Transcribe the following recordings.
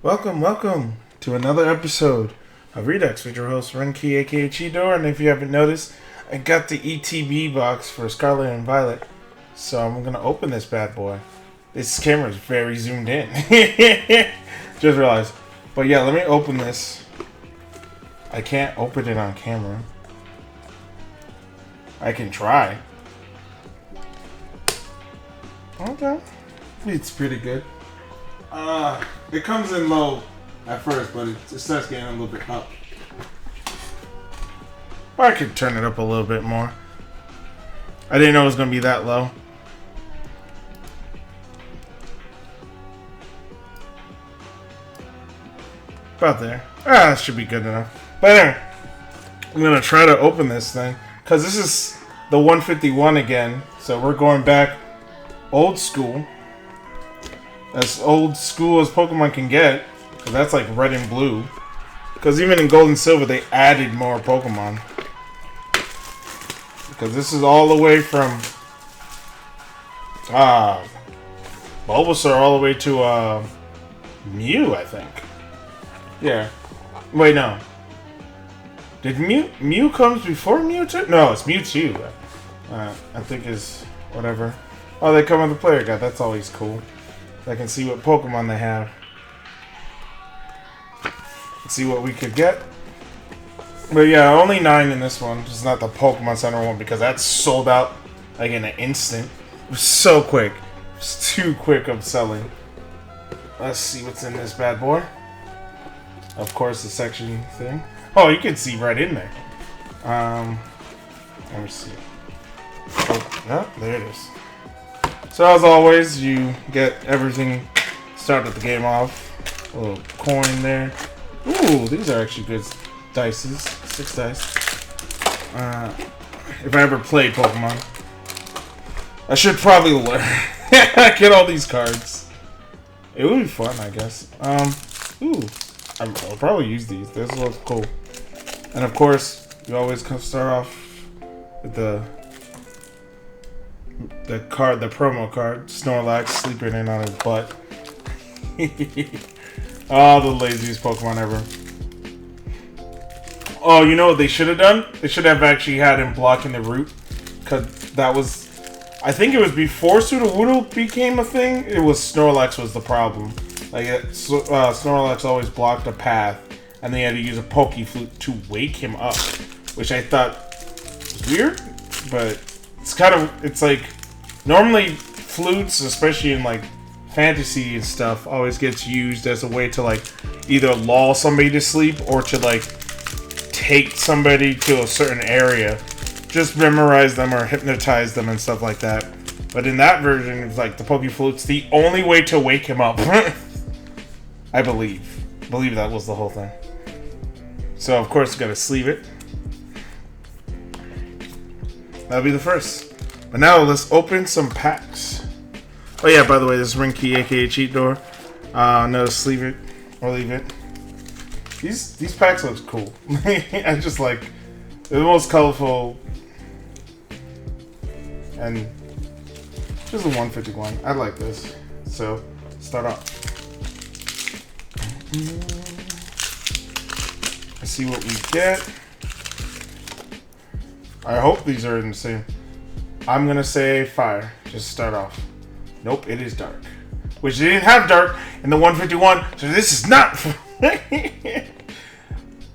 Welcome to another episode of Redux with your host Renki aka Chidor, and if you haven't noticed, I got the ETB box for Scarlet and Violet, so I'm gonna open this bad boy. This camera is very zoomed in. Just realized. But yeah, let me open this. I can't open it on camera. I can try. Okay. It's pretty good. It comes in low at first, but it starts getting a little bit up. Or I could turn it up a little bit more. I didn't know it was going to be that low. About there. That should be good enough. But anyway, I'm going to try to open this thing, because this is the 151 again. So we're going back old school. As old school as Pokemon can get. Because that's like red and blue. Because even in gold and silver, they added more Pokemon. Because this is all the way from Bulbasaur all the way to Mew, I think. Yeah. Wait, no. Did Mew comes before Mewtwo? No, it's Mewtwo. I think is whatever. Oh, they come with the player guide. That's always cool. I can see what Pokemon they have. Let's see what we could get. But yeah, only 9 in this one. Just not the Pokemon Center one, because that's sold out like in an instant. It was so quick. It was too quick of selling. Let's see what's in this bad boy. Of course, the section thing. Oh, you can see right in there. Let me see. Oh, there it is. So as always, you get everything. Start the game off. A little coin there. Ooh, these are actually good dices. 6 dice. If I ever played Pokemon, I should probably learn. Get all these cards. It would be fun, I guess. I'll probably use these. This looks cool. And of course, you always start off with the card, the promo card. Snorlax sleeping in on his butt. Oh, the laziest Pokemon ever. Oh, you know what they should have done? They should have actually had him blocking the route. Because that was... I think it was before Sudowoodo became a thing. It was Snorlax was the problem. Like, Snorlax always blocked a path. And they had to use a Pokeflute to wake him up. Which I thought was weird. But it's kind of... It's like... Normally, flutes, especially in, like, fantasy and stuff, always gets used as a way to, like, either lull somebody to sleep or to, like, take somebody to a certain area. Just memorize them or hypnotize them and stuff like that. But in that version, it's like the Pokeflute's the only way to wake him up. I believe. I believe that was the whole thing. So, of course, gotta sleeve it. That'll be the first. But now, let's open some packs. Oh yeah, by the way, this is Rinky, aka Cheat Door. No, sleeve it or leave it. These packs look cool. I just like they're the most colorful, and just the 151. I like this. So start off. Let's see what we get. I hope these are in the same. I'm gonna say fire. Just start off. Nope, it is dark. Which they didn't have dark in the 151, so this is not.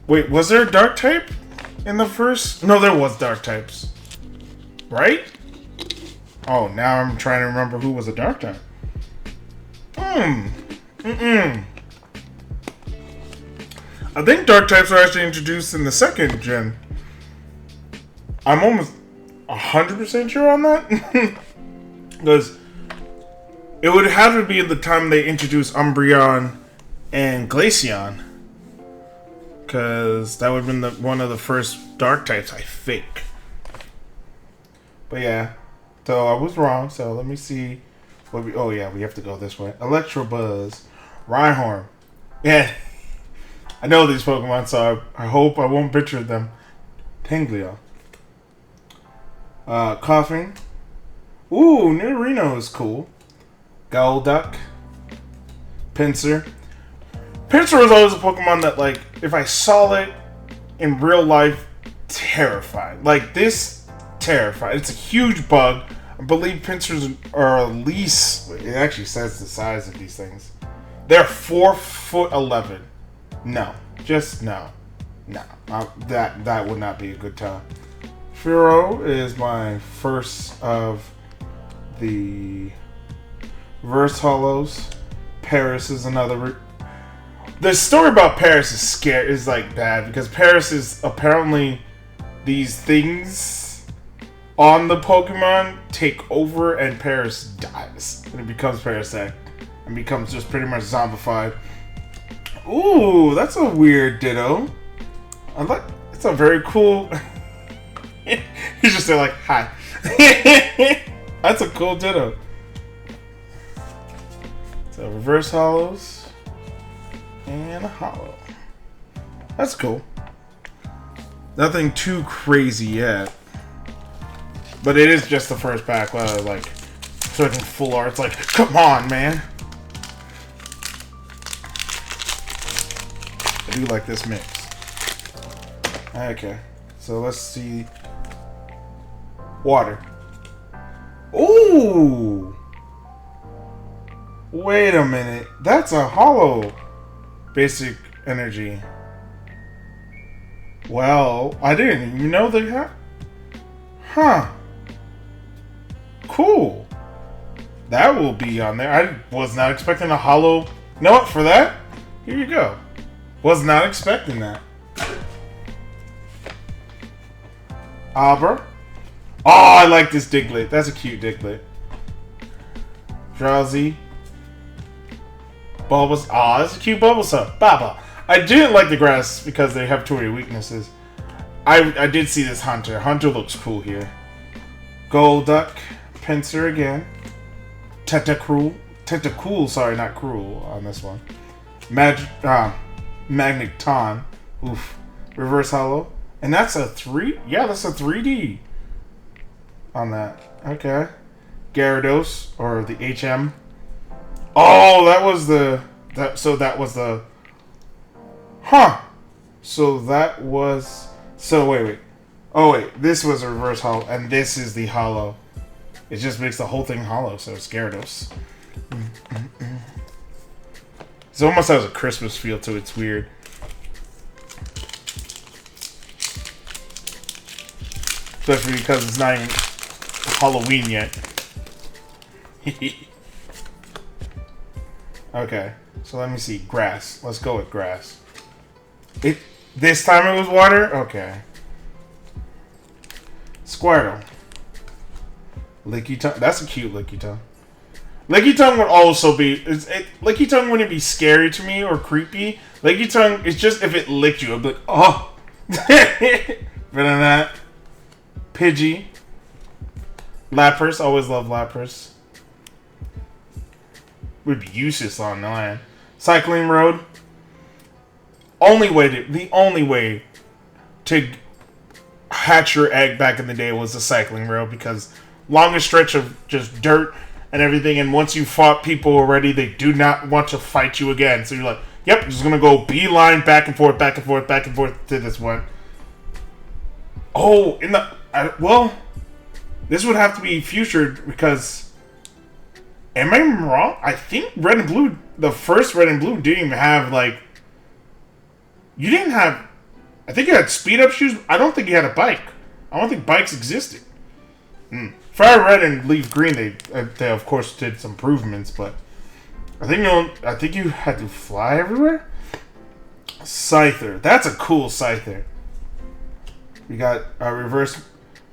Wait, was there a dark type in the first? No, there was dark types. Right? Oh, now I'm trying to remember who was a dark type. I think dark types were actually introduced in the second gen. I'm almost 100% sure on that. Because it would have to be at the time they introduced Umbreon and Glaceon. Because that would have been one of the first dark types, I think. But yeah. So I was wrong. So let me see. Oh yeah, we have to go this way. Electabuzz. Rhyhorn. Yeah. I know these Pokemon, so I hope I won't butcher them. Tangleon. Coughing. Ooh, Nidorino is cool. Golduck. Pinsir. Pinsir was always a Pokemon that, like, if I saw it in real life, terrified. Like, this, terrified. It's a huge bug. I believe Pinsirs are at least, it actually says the size of these things. They're 4'11". No. Just no. No. That would not be a good time. Furo is my first of the Reverse Hollows. Paris is another. The story about Paris is like bad because Paris is apparently these things on the Pokemon take over and Paris dies and it becomes Parasect and becomes just pretty much zombified. Ooh, that's a weird Ditto. I like. It's a very cool. He's just there like hi. That's a cool Ditto. So Reverse Hollows and a Hollow. That's cool. Nothing too crazy yet, but it is just the first pack. Like certain full art. It's like, come on, man. I do like this mix. Okay, so let's see. Water. Ooh! Wait a minute. That's a hollow basic energy. Well, I didn't even know they had. Huh. Cool. That will be on there. I was not expecting a hollow. You know what? For that, here you go. Was not expecting that. Aber. Oh, I like this Diglett. That's a cute Diglett. Drowsy. Bulbous. Oh, that's a cute Bulbasaur. Baba. I didn't like the grass because they have too many weaknesses. I did see this Hunter. Hunter looks cool here. Golduck. Pinsir again. Tentacool, sorry, not Cruel on this one. Magneton. Oof. Reverse Hollow. And that's a 3? Yeah, that's a 3D on that. Okay. Gyarados, or the HM. Oh, that was the... So that was the... Huh. So that was... So, wait. Oh, wait. This was a reverse hollow, and this is the hollow. It just makes the whole thing hollow, so it's Gyarados. It almost has a Christmas feel to it. It's weird. Especially because it's not even Halloween yet. Okay, so let me see. Grass. Let's go with grass. This time it was water? Okay. Squirtle. Lickitung. That's a cute Lickitung. Lickitung would also be... Lickitung wouldn't be scary to me or creepy. Lickitung is just if it licked you, I'd be like, oh! Better than that. Pidgey. Lapras. Always love Lapras. Would be useless on the land. Cycling Road. The only way to hatch your egg back in the day was the Cycling Road, because longest stretch of just dirt and everything, and once you fought people already, they do not want to fight you again. So you're like, yep, I'm just gonna go beeline back and forth to this one. Oh, well, this would have to be featured because, am I wrong? I think Red and Blue, the first Red and Blue didn't even have, like, you didn't have, I think you had speed up shoes. I don't think you had a bike. I don't think bikes existed. Fire Red and Leaf Green, they of course did some improvements, but I think you had to fly everywhere. Scyther, that's a cool Scyther. We got a Reverse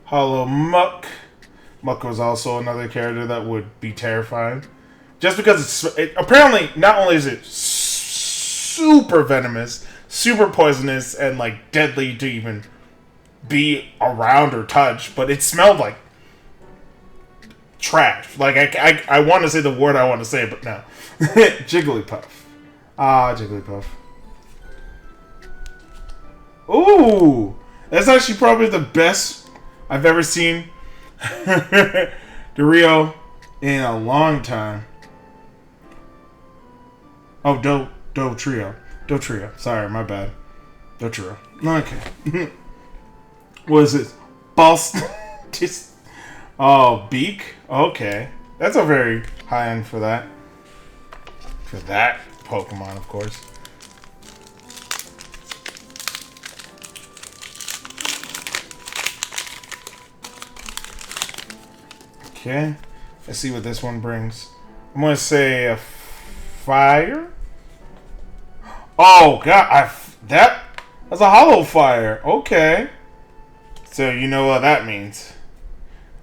Hollow Muck. Muck was also another character that would be terrifying, just because apparently not only is it super venomous, super poisonous, and like deadly to even be around or touch, but it smelled like trash. Like I want to say the word I want to say, but no. Jigglypuff. Jigglypuff. Ooh, that's actually probably the best I've ever seen Rio in a long time. Oh, Do Trio. Dotria. Sorry, my bad. Dotria. Okay. What is it? Bust. Just. Oh, Beak? Okay. That's a very high end for that. For that Pokemon, of course. Okay. Let's see what this one brings. I'm going to say a fire. Oh, God. That's a hollow fire. Okay. So, you know what that means.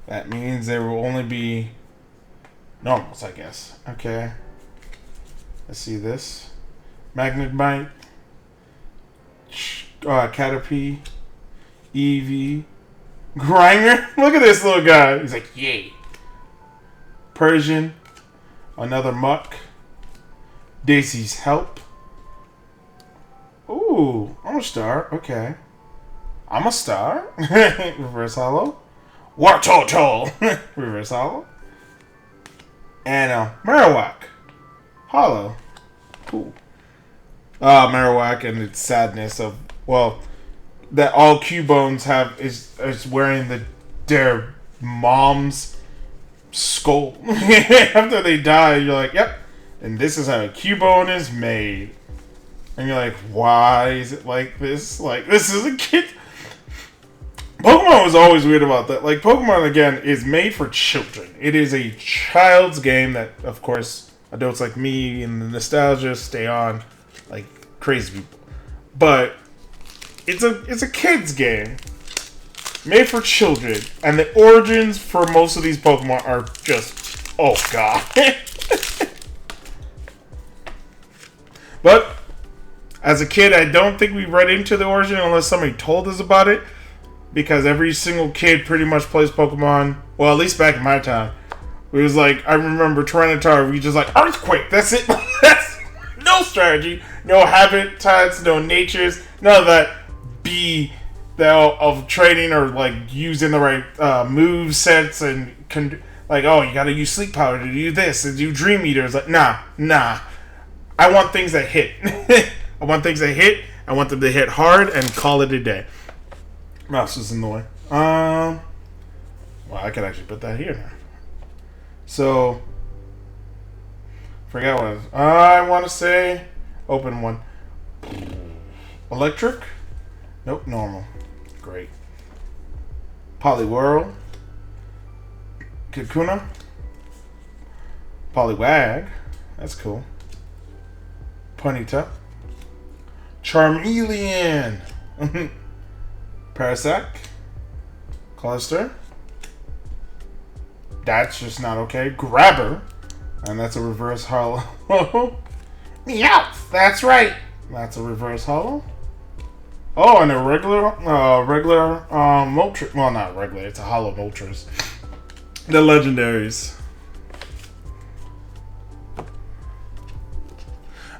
That means there will only be normals, I guess. Okay. Let's see this. Magnemite. Caterpie. Eevee. Grimer. Look at this little guy. He's like, yay. Persian. Another Muck. Daisy's Help. Ooh, I'm a star. Okay. I'm a star. Reverse Hollow. Wartortle. Reverse Hollow. And Marowak. Hollow. Cool. Marowak and its sadness of, well, that all Cubones have is wearing their mom's skull. After they die, you're like, yep. And this is how a Cubone is made. And you're like, why is it like this? Like, this is a kid. Pokemon was always weird about that. Like, Pokemon, again, is made for children. It is a child's game that, of course, adults like me and the nostalgia stay on like crazy people. But it's a kid's game. Made for children. And the origins for most of these Pokemon are just, oh god. But as a kid, I don't think we read into the origin unless somebody told us about it. Because every single kid pretty much plays Pokemon. Well, at least back in my time. It was like, I remember Tyranitar, we just like, Earthquake, that's it. That's no strategy, no habitats, no natures, none of that of training or like using the right move sets and like, oh, you gotta use Sleep Powder to do this and do Dream Eaters. Like, nah. I want things that hit. I want things that hit. I want them to hit hard and call it a day. Mouse is in the way. Well, I could actually put that here now. So, forgot what I want to say. Open one. Electric? Nope, normal. Great. Poliwhirl. Kakuna. Poliwag. That's cool. Ponyta. Charmeleon. Parasect. Cluster. That's just not okay. Grabber. And that's a reverse hollow. Meowth. That's right. That's a reverse hollow. Oh, and a regular Moltres. Well, not regular. It's a hollow Moltres. The legendaries.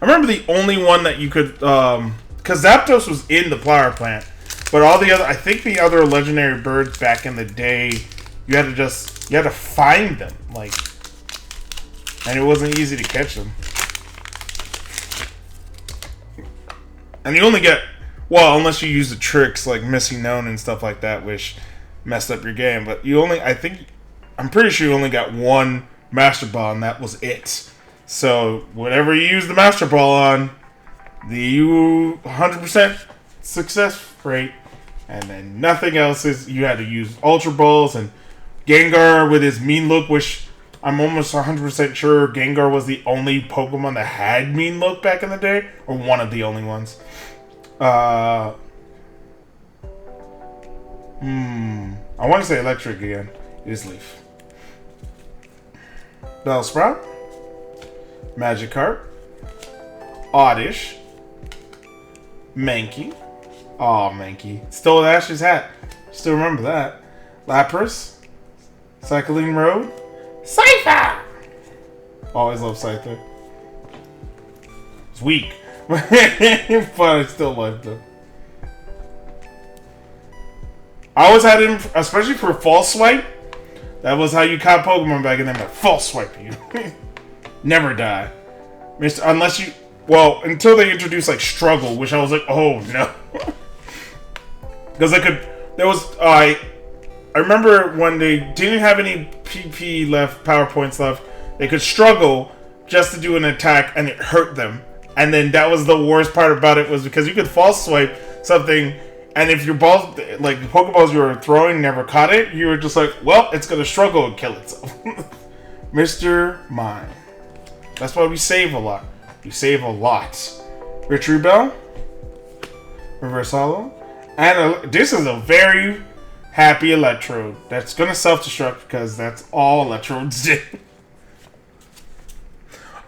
I remember the only one that you could, because Zapdos was in the flower plant, but all the other, I think the other legendary birds back in the day, you had to find them, like, and it wasn't easy to catch them. And you only get, well, unless you use the tricks like Missing Known and stuff like that, which messed up your game, but you only, I'm pretty sure you only got one Master Ball, and that was it. So, whatever you use the Master Ball on, the 100% success rate, and then nothing else is, you had to use Ultra Balls, and Gengar with his mean look, which I'm almost 100% sure Gengar was the only Pokemon that had mean look back in the day, or one of the only ones. I want to say Electric again. It is Leaf. Bellsprout. Magikarp. Oddish. Mankey. Aw, Mankey. Stole Ash's hat. Still remember that. Lapras. Cycling Road. Scyther! Always love Scyther. It's weak. But I still liked him. I always had him, especially for False Swipe. That was how you caught Pokemon back in then. False Swipe you. Never die. Unless you... Well, until they introduced like struggle, which I was like, oh no, because I remember when they didn't have any PP left, PowerPoints left, they could struggle just to do an attack and it hurt them. And then that was the worst part about it, was because you could false swipe something, and if your balls, like the Pokeballs you were throwing, never caught it, you were just like, well, it's gonna struggle and kill itself. Mr. Mime. That's why we save a lot. We save a lot. Rich Bell. Reverse Hollow. And this is a very happy Electrode. That's gonna self-destruct because that's all Electrodes do.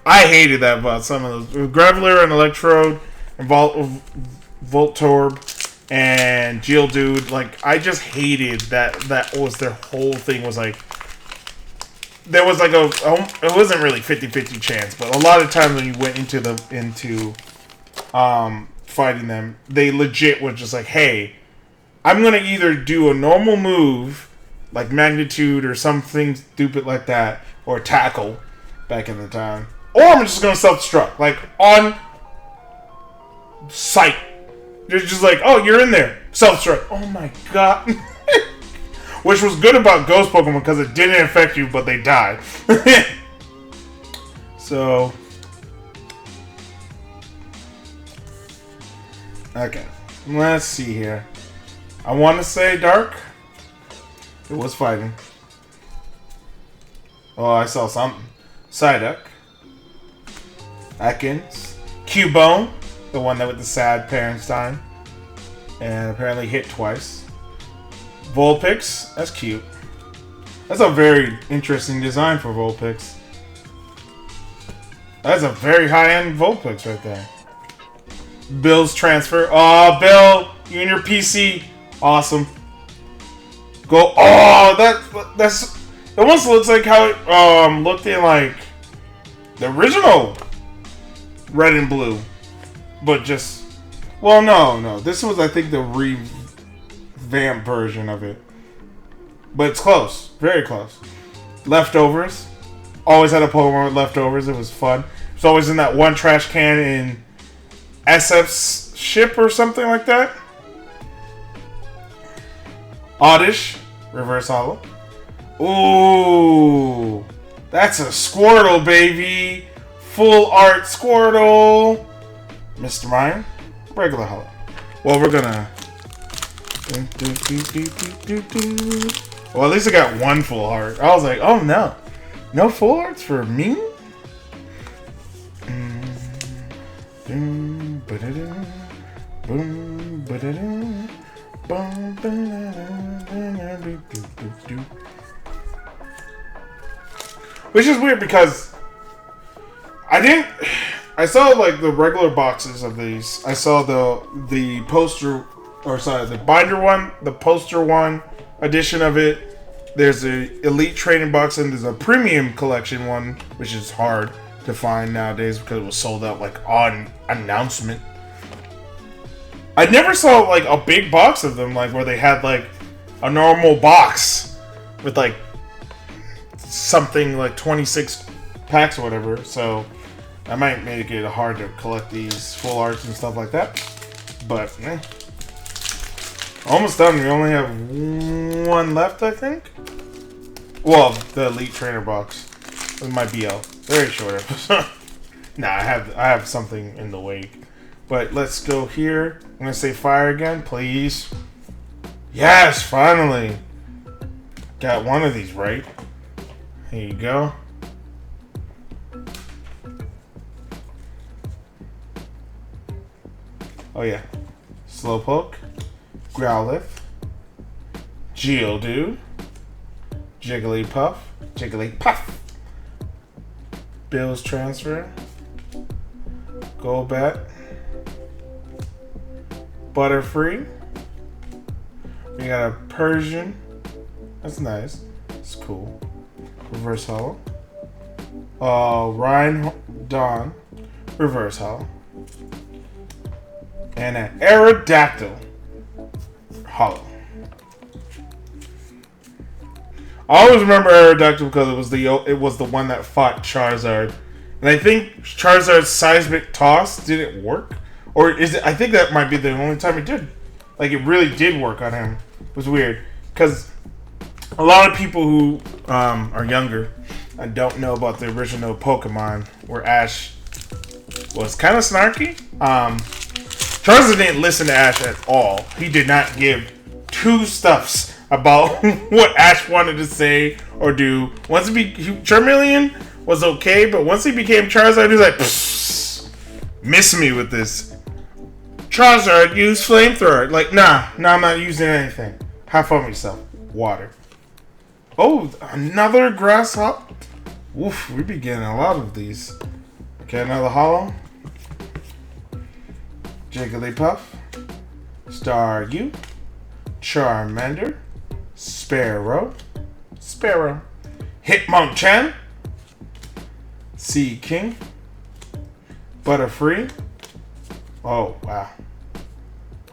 I hated that about some of those. Graveler and Electrode and Voltorb and Geodude. Like, I just hated that was their whole thing, was like, there was like it wasn't really 50-50 chance, but a lot of times when you went into fighting them, they legit were just like, hey, I'm gonna either do a normal move like Magnitude or something stupid like that, or Tackle back in the time, or I'm just gonna self-destruct, like on sight. You're just like, oh, you're in there, self-destruct. Oh my god. Which was good about Ghost Pokemon because it didn't affect you, but they died. So, okay, let's see here. I want to say Dark. It was fighting. Oh, I saw something. Psyduck. Atkins. Cubone, the one that with the sad parents dying, and apparently hit twice. Vulpix, that's cute. That's a very interesting design for Vulpix. That's a very high-end Vulpix right there. Bill's transfer. Oh, Bill, you and your PC. Awesome. Go. Oh, that's. It almost looks like how it looked in like the original Red and Blue, but just. Well, no. This was, I think, the revamped version of it. But it's close. Very close. Leftovers. Always had a Pokemon with leftovers. It was fun. It's always in that one trash can in SF's ship or something like that. Oddish. Reverse Hollow. Ooh. That's a Squirtle, baby. Full art Squirtle. Mr. Mime. Regular Hollow. Well, we're gonna... Well, at least I got one full heart. I was like, oh no. No full hearts for me? Which is weird because I saw like the regular boxes of these. I saw the poster, or sorry, the binder one, the poster one edition of it. There's a Elite Training box and there's a Premium Collection one, which is hard to find nowadays because it was sold out like on announcement. I never saw like a big box of them, like where they had like a normal box with like something like 26 packs or whatever. So that might make it hard to collect these full arts and stuff like that. But almost done. We only have one left, I think. Well, the Elite Trainer box with my BL. Very short episode. Nah, I have something in the wake. But let's go here. I'm gonna say fire again, please. Yes, finally. Got one of these right. Here you go. Oh yeah. Slowpoke. Growlithe. Geodude. Jigglypuff. Bill's transfer. Golbat. Butterfree. We got a Persian. That's nice. It's cool. Reverse Hollow. Ryan Dawn. Reverse Hollow. And an Aerodactyl. Hollow. I always remember Aerodactyl because it was the one that fought Charizard And I think Charizard's seismic toss didn't work. Or is it? I think that might be the only time it did. Like, it really did work on him. It was weird. Because a lot of people who are younger and don't know about the original Pokemon, where Ash was kind of snarky. Charizard didn't listen to Ash at all. He did not give two stuffs about what Ash wanted to say or do. Once Charmeleon was okay, but once he became Charizard, he was like, miss me with this. Charizard, use flamethrower. Like, nah, I'm not using anything. Have fun with yourself. Water. Oh, another grasshopper. Oof, we be getting a lot of these. Okay, another hollow. Jigglypuff. Staryu. Charmander. Sparrow. Hitmonchan. Sea King. Butterfree. Oh, wow.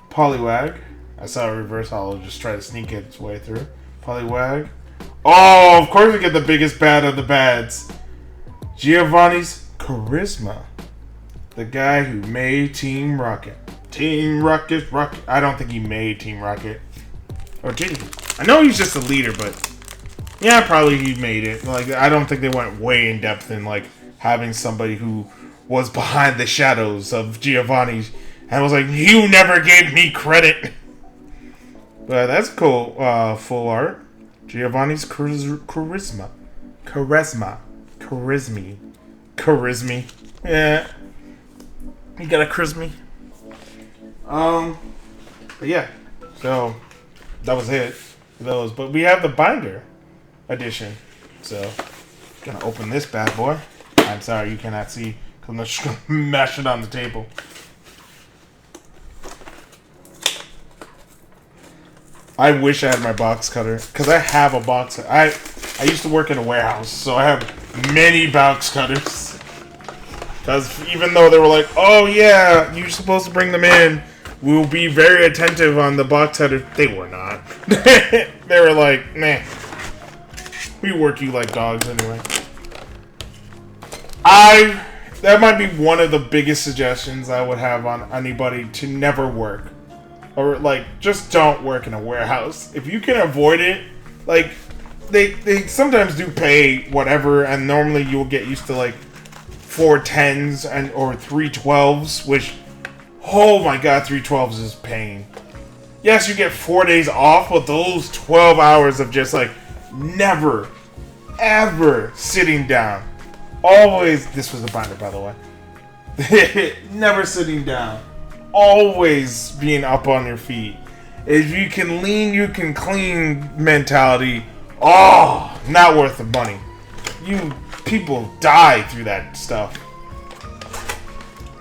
Poliwag. I saw a reverse hollow just try to sneak its way through. Poliwag. Oh, of course we get the biggest bad of the bads. Giovanni's Charisma. The guy who made Team Rocket. Team Rocket. I don't think he made Team Rocket. Or did he? I know he's just a leader, but yeah, probably he made it. Like, I don't think they went way in depth in like having somebody who was behind the shadows of Giovanni and was like, you never gave me credit. But that's cool. Full art. Giovanni's Charisma. Yeah. You got a charisma. But yeah. So that was it. Those. But we have the binder edition. So gonna open this bad boy. I'm sorry you cannot see because I'm just gonna mash it on the table. I wish I had my box cutter because I have a box. I used to work in a warehouse, so I have many box cutters. Because even though they were like, "Oh yeah, you're supposed to bring them in. We'll be very attentive on the box cutter," they were not. They were like, "Nah, we work you like dogs anyway." That might be one of the biggest suggestions I would have on anybody to never work. Or, like, just don't work in a warehouse. If you can avoid it, like, they sometimes do pay whatever, and normally you'll get used to, like, 4 10s or 3 12s, which, oh my god, 3 12s is pain. Yes, you get 4 days off, but those 12 hours of just, like, never, ever sitting down. Always, this was the binder, by the way. Never sitting down. Always being up on your feet. If you can lean, you can clean mentality. Oh, not worth the money. People die through that stuff.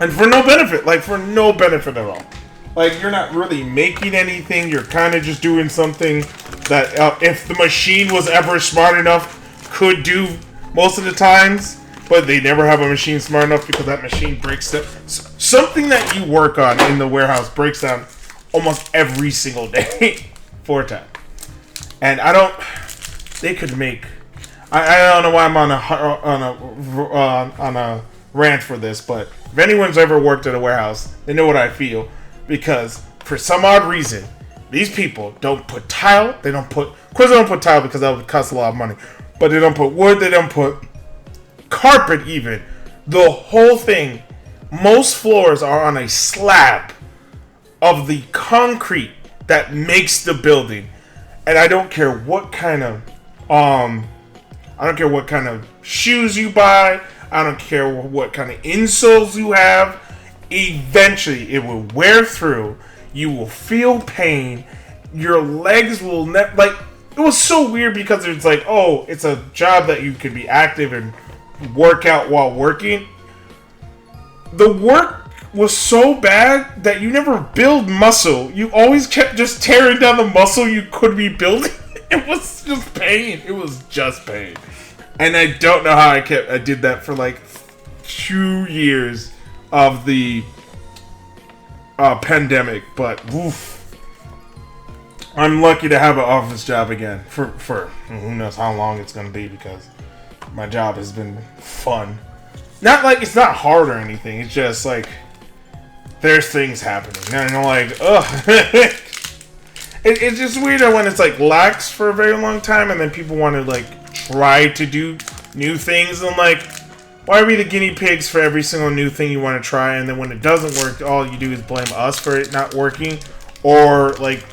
And for no benefit. Like, for no benefit at all. Like, you're not really making anything. You're kind of just doing something that, if the machine was ever smart enough, could do most of the times. But they never have a machine smart enough because that machine breaks down. Something that you work on in the warehouse breaks down almost every single day. 4 times. And they could make... I don't know why I'm on a rant for this, but if anyone's ever worked at a warehouse, they know what I feel. Because for some odd reason, these people don't put tile. Of course they don't put tile because that would cost a lot of money. But they don't put wood. They don't put carpet even. The whole thing. Most floors are on a slab of the concrete that makes the building. And I don't care what kind of shoes you buy. I don't care what kind of insoles you have. Eventually, it will wear through. You will feel pain. Your legs will it was so weird because it's like, oh, it's a job that you can be active and work out while working. The work was so bad that you never build muscle. You always kept just tearing down the muscle you could be building. It was just pain. It was just pain. And I don't know how I did that for like 2 years of the pandemic, but woof. I'm lucky to have an office job again for who knows how long it's going to be because my job has been fun. Not like it's not hard or anything. It's just like there's things happening, and you're like, ugh. It's just weirder when it's like lax for a very long time, and then people want to like try to do new things, and like, why are we the guinea pigs for every single new thing you want to try, and then when it doesn't work, all you do is blame us for it not working, or like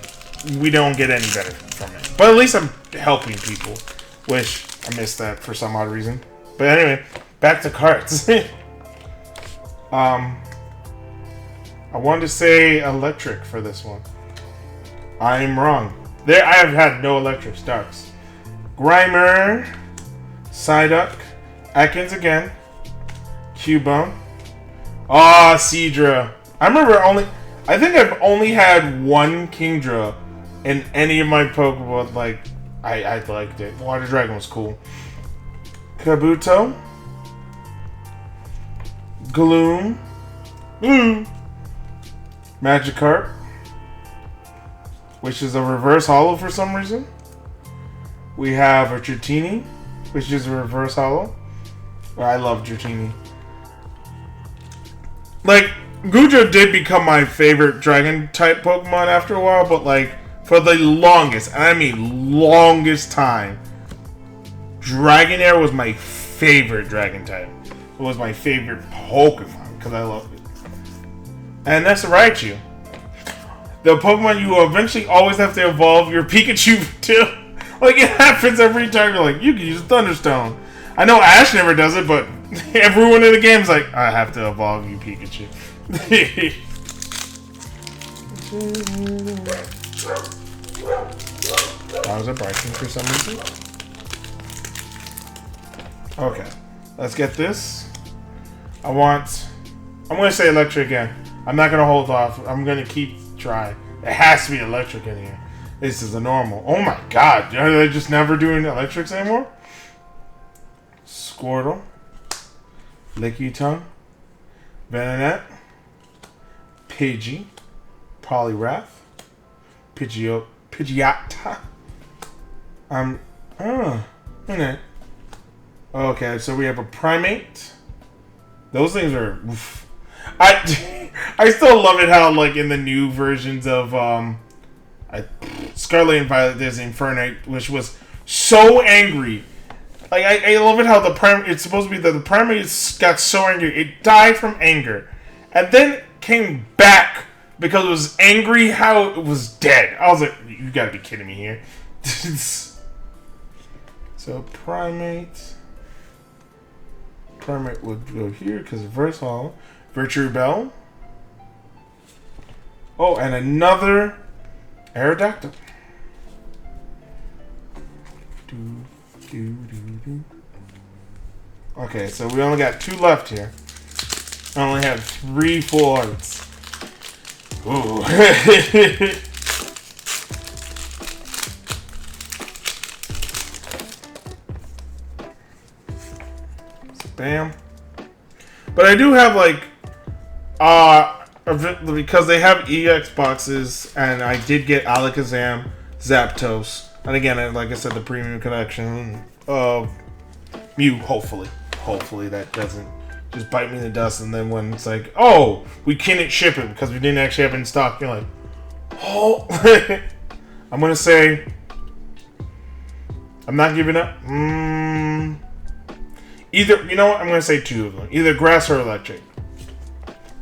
we don't get any benefit from it. But at least I'm helping people, which I missed that for some odd reason. But anyway, back to carts. I wanted to say electric for this one. I'm wrong. There, I have had no electric starts. Grimer, Psyduck, Ekans again, Cubone. Ah, Seadra. I think I've only had one Kingdra in any of my Pokemon. Like, I liked it. Water Dragon was cool. Kabuto, Gloom, Magikarp, which is a reverse holo for some reason. We have a Dratini, which is a reverse holo. I love Dratini. Like, Gujo did become my favorite dragon type Pokemon after a while, but like, for the longest, and I mean longest time, Dragonair was my favorite dragon type. It was my favorite Pokemon, because I loved it. And that's Raichu. The Pokemon you eventually always have to evolve your Pikachu to. Like, it happens every time. You're like, you can use Thunderstone. I know Ash never does it, but everyone in the game's like, I have to evolve you, Pikachu. Why was it barking for some reason? Okay, let's get this. I'm going to say electric again. I'm not going to hold off. I'm going to keep trying. It has to be electric in here. This is a normal. Oh my god. Are they just never doing electrics anymore? Squirtle. Lickitung. Venonat. Pidgey. Poliwrath. Pidgeotto. Okay, so we have a Primate. Those things are... Oof. I still love it how, like, in the new versions of Scarlet and Violet, there's Infernape, which was so angry. Like, I love it how it's supposed to be that the Primate got so angry, it died from anger, and then came back because it was angry how it was dead. I was like, you gotta be kidding me here. So, Primate would go here because reverse holo. Virtue Bell. Oh, and another Aerodactyl. Okay, so we only got 2 left here. I only have 3 full arts. Ooh. Bam. But I do have like because they have EX boxes, and I did get Alakazam, Zapdos, and again, like I said, the premium collection of Mew. Hopefully that doesn't just bite me in the dust, and then when it's like, oh, we couldn't ship it because we didn't actually have it in stock, you're like, oh. I'm gonna say I'm not giving up. Either, you know what? I'm gonna say 2 of them. Either grass or electric.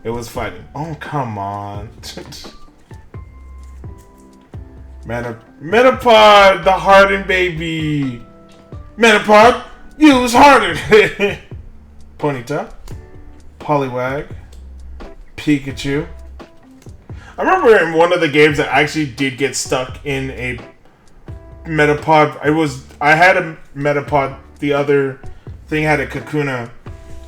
It was fighting. Oh, come on. Metapod, the hardened baby. Metapod, use hardened. Ponyta, Poliwag, Pikachu. I remember in one of the games that I actually did get stuck in a Metapod. I had a Metapod. The other thing had a Kakuna,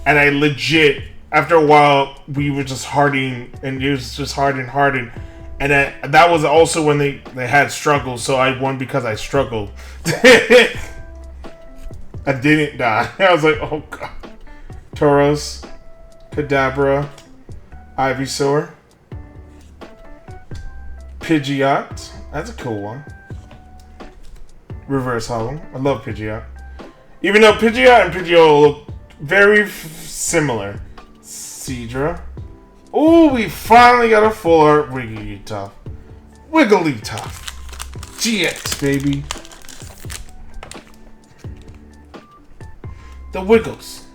and I legit, after a while, we were just hardening, and it was just hardened, and that was also when they had struggles, so I won because I struggled. I didn't die. I was like, oh god. Tauros, Kadabra, Ivysaur, Pidgeot. That's a cool one. Reverse holo. I love Pidgeot. Even though Pidgeot and Pidgeot look very similar. Cedra. Oh, we finally got a full art Wigglytuff. Wigglytuff. GX, baby. The Wiggles.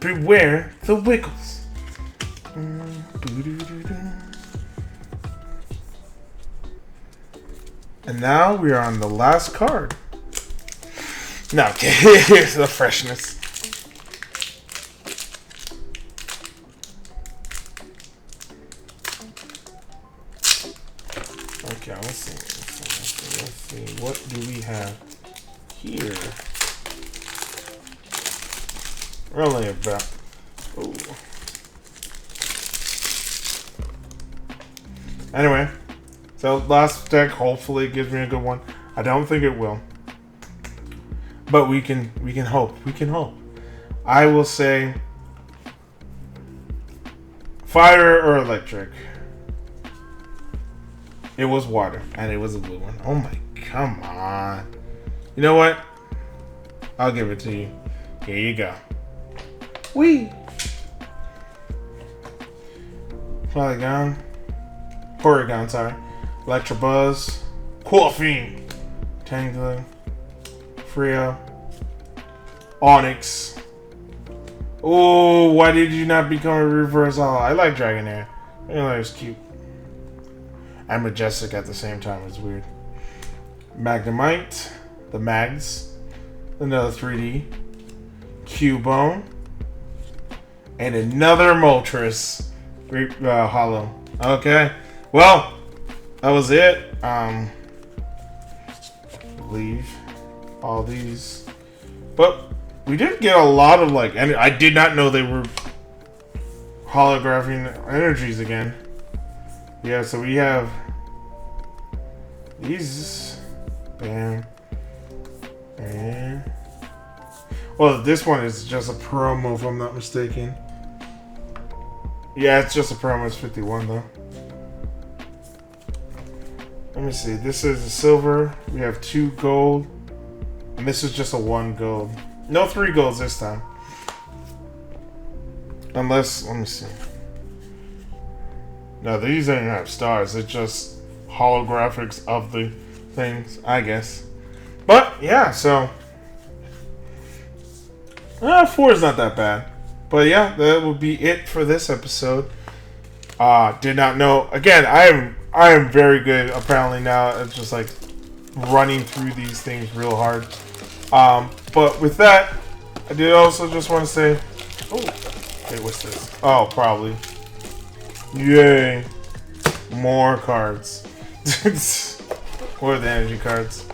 Beware the Wiggles. And now we are on the last card. No, okay. Here's the freshness. Okay, let's see. Let's see. What do we have here? Really about. Ooh. Anyway, so last deck hopefully gives me a good one. I don't think it will, but we can hope. We can hope. I will say fire or electric. It was water, and it was a blue one. Oh my, come on. You know what? I'll give it to you. Here you go. Wee. Porygon. Porygon, sorry. Electabuzz. Coffee. Tangela. Frio. Onyx. Oh, why did you not become a reverse holo? I like Dragonair. Dragonair is cute. And Majestic at the same time is weird. Magnemite. The Mags. Another 3D. Cubone. And another Moltres holo. Okay. Well, that was it. I believe all these. But we did get a lot of like, and I did not know they were holographing energies again. Yeah, so we have these. Bam. And well, this one is just a promo if I'm not mistaken. Yeah, it's just a promo. It's 51 though. Let me see. This is a silver. We have 2 gold. And this is just a 1 gold. No 3 golds this time. Unless, let me see. No, these don't even have stars. It's just holographics of the things, I guess. But, yeah, so 4 is not that bad. But yeah, that will be it for this episode. Did not know. Again, I am very good apparently now. It's just like running through these things real hard. But with that, I did also just want to say, oh, wait, what's this? Oh, probably. Yay. More cards. Or the energy cards.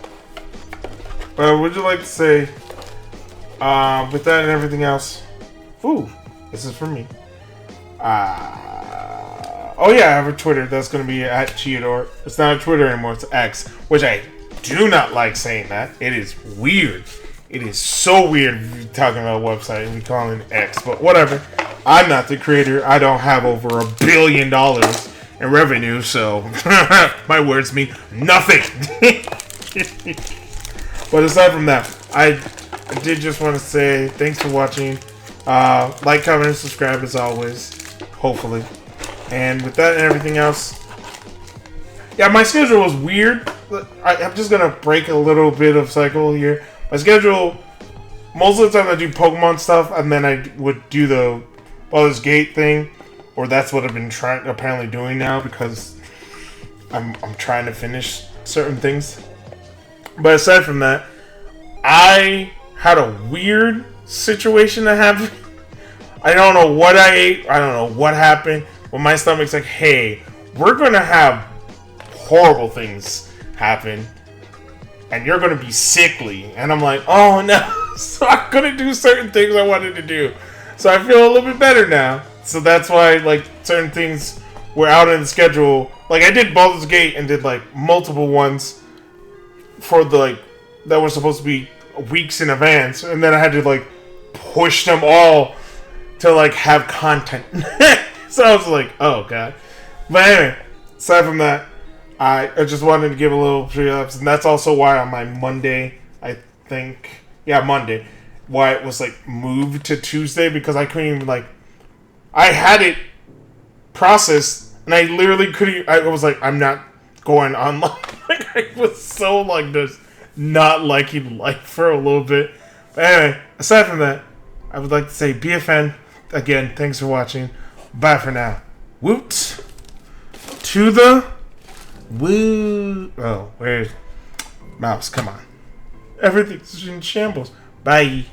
But would you like to say, with that and everything else, ooh, this is for me. Oh yeah, I have a Twitter. That's going to be at Cheetor. It's not a Twitter anymore. It's X, which I do not like saying that. It is weird. It is so weird talking about a website and we calling it X. But whatever. I'm not the creator. I don't have over $1 billion in revenue, so my words mean nothing. But aside from that, I did just want to say thanks for watching. Like, comment, and subscribe as always. Hopefully. And with that and everything else, yeah, my schedule was weird. I'm just gonna break a little bit of cycle here. My schedule, most of the time I do Pokemon stuff, and then I would do the Baldur's Gate thing, or that's what I've been apparently doing now because I'm trying to finish certain things. But aside from that, I had a weird situation that happened. I don't know what I ate. I don't know what happened. But my stomach's like, hey, we're going to have horrible things happen. And you're going to be sickly. And I'm like, oh no. So I couldn't do certain things I wanted to do. So I feel a little bit better now. So that's why, like, certain things were out in the schedule. Like, I did Baldur's Gate and did, like, multiple ones for the, like, that were supposed to be weeks in advance. And then I had to, like, push them all to, like, have content. So I was like, oh, God. But anyway, aside from that, I just wanted to give a little pre-ups. And that's also why on my Monday, I think, yeah, Monday, why it was like moved to Tuesday because I couldn't even like. I had it processed and I literally couldn't. I was like, I'm not going online. Like I was so like just not liking life for a little bit. But anyway, aside from that, I would like to say BFN again. Thanks for watching. Bye for now. Woot to the woo. Oh, where's mouse? Come on. Everything's in shambles. Bye.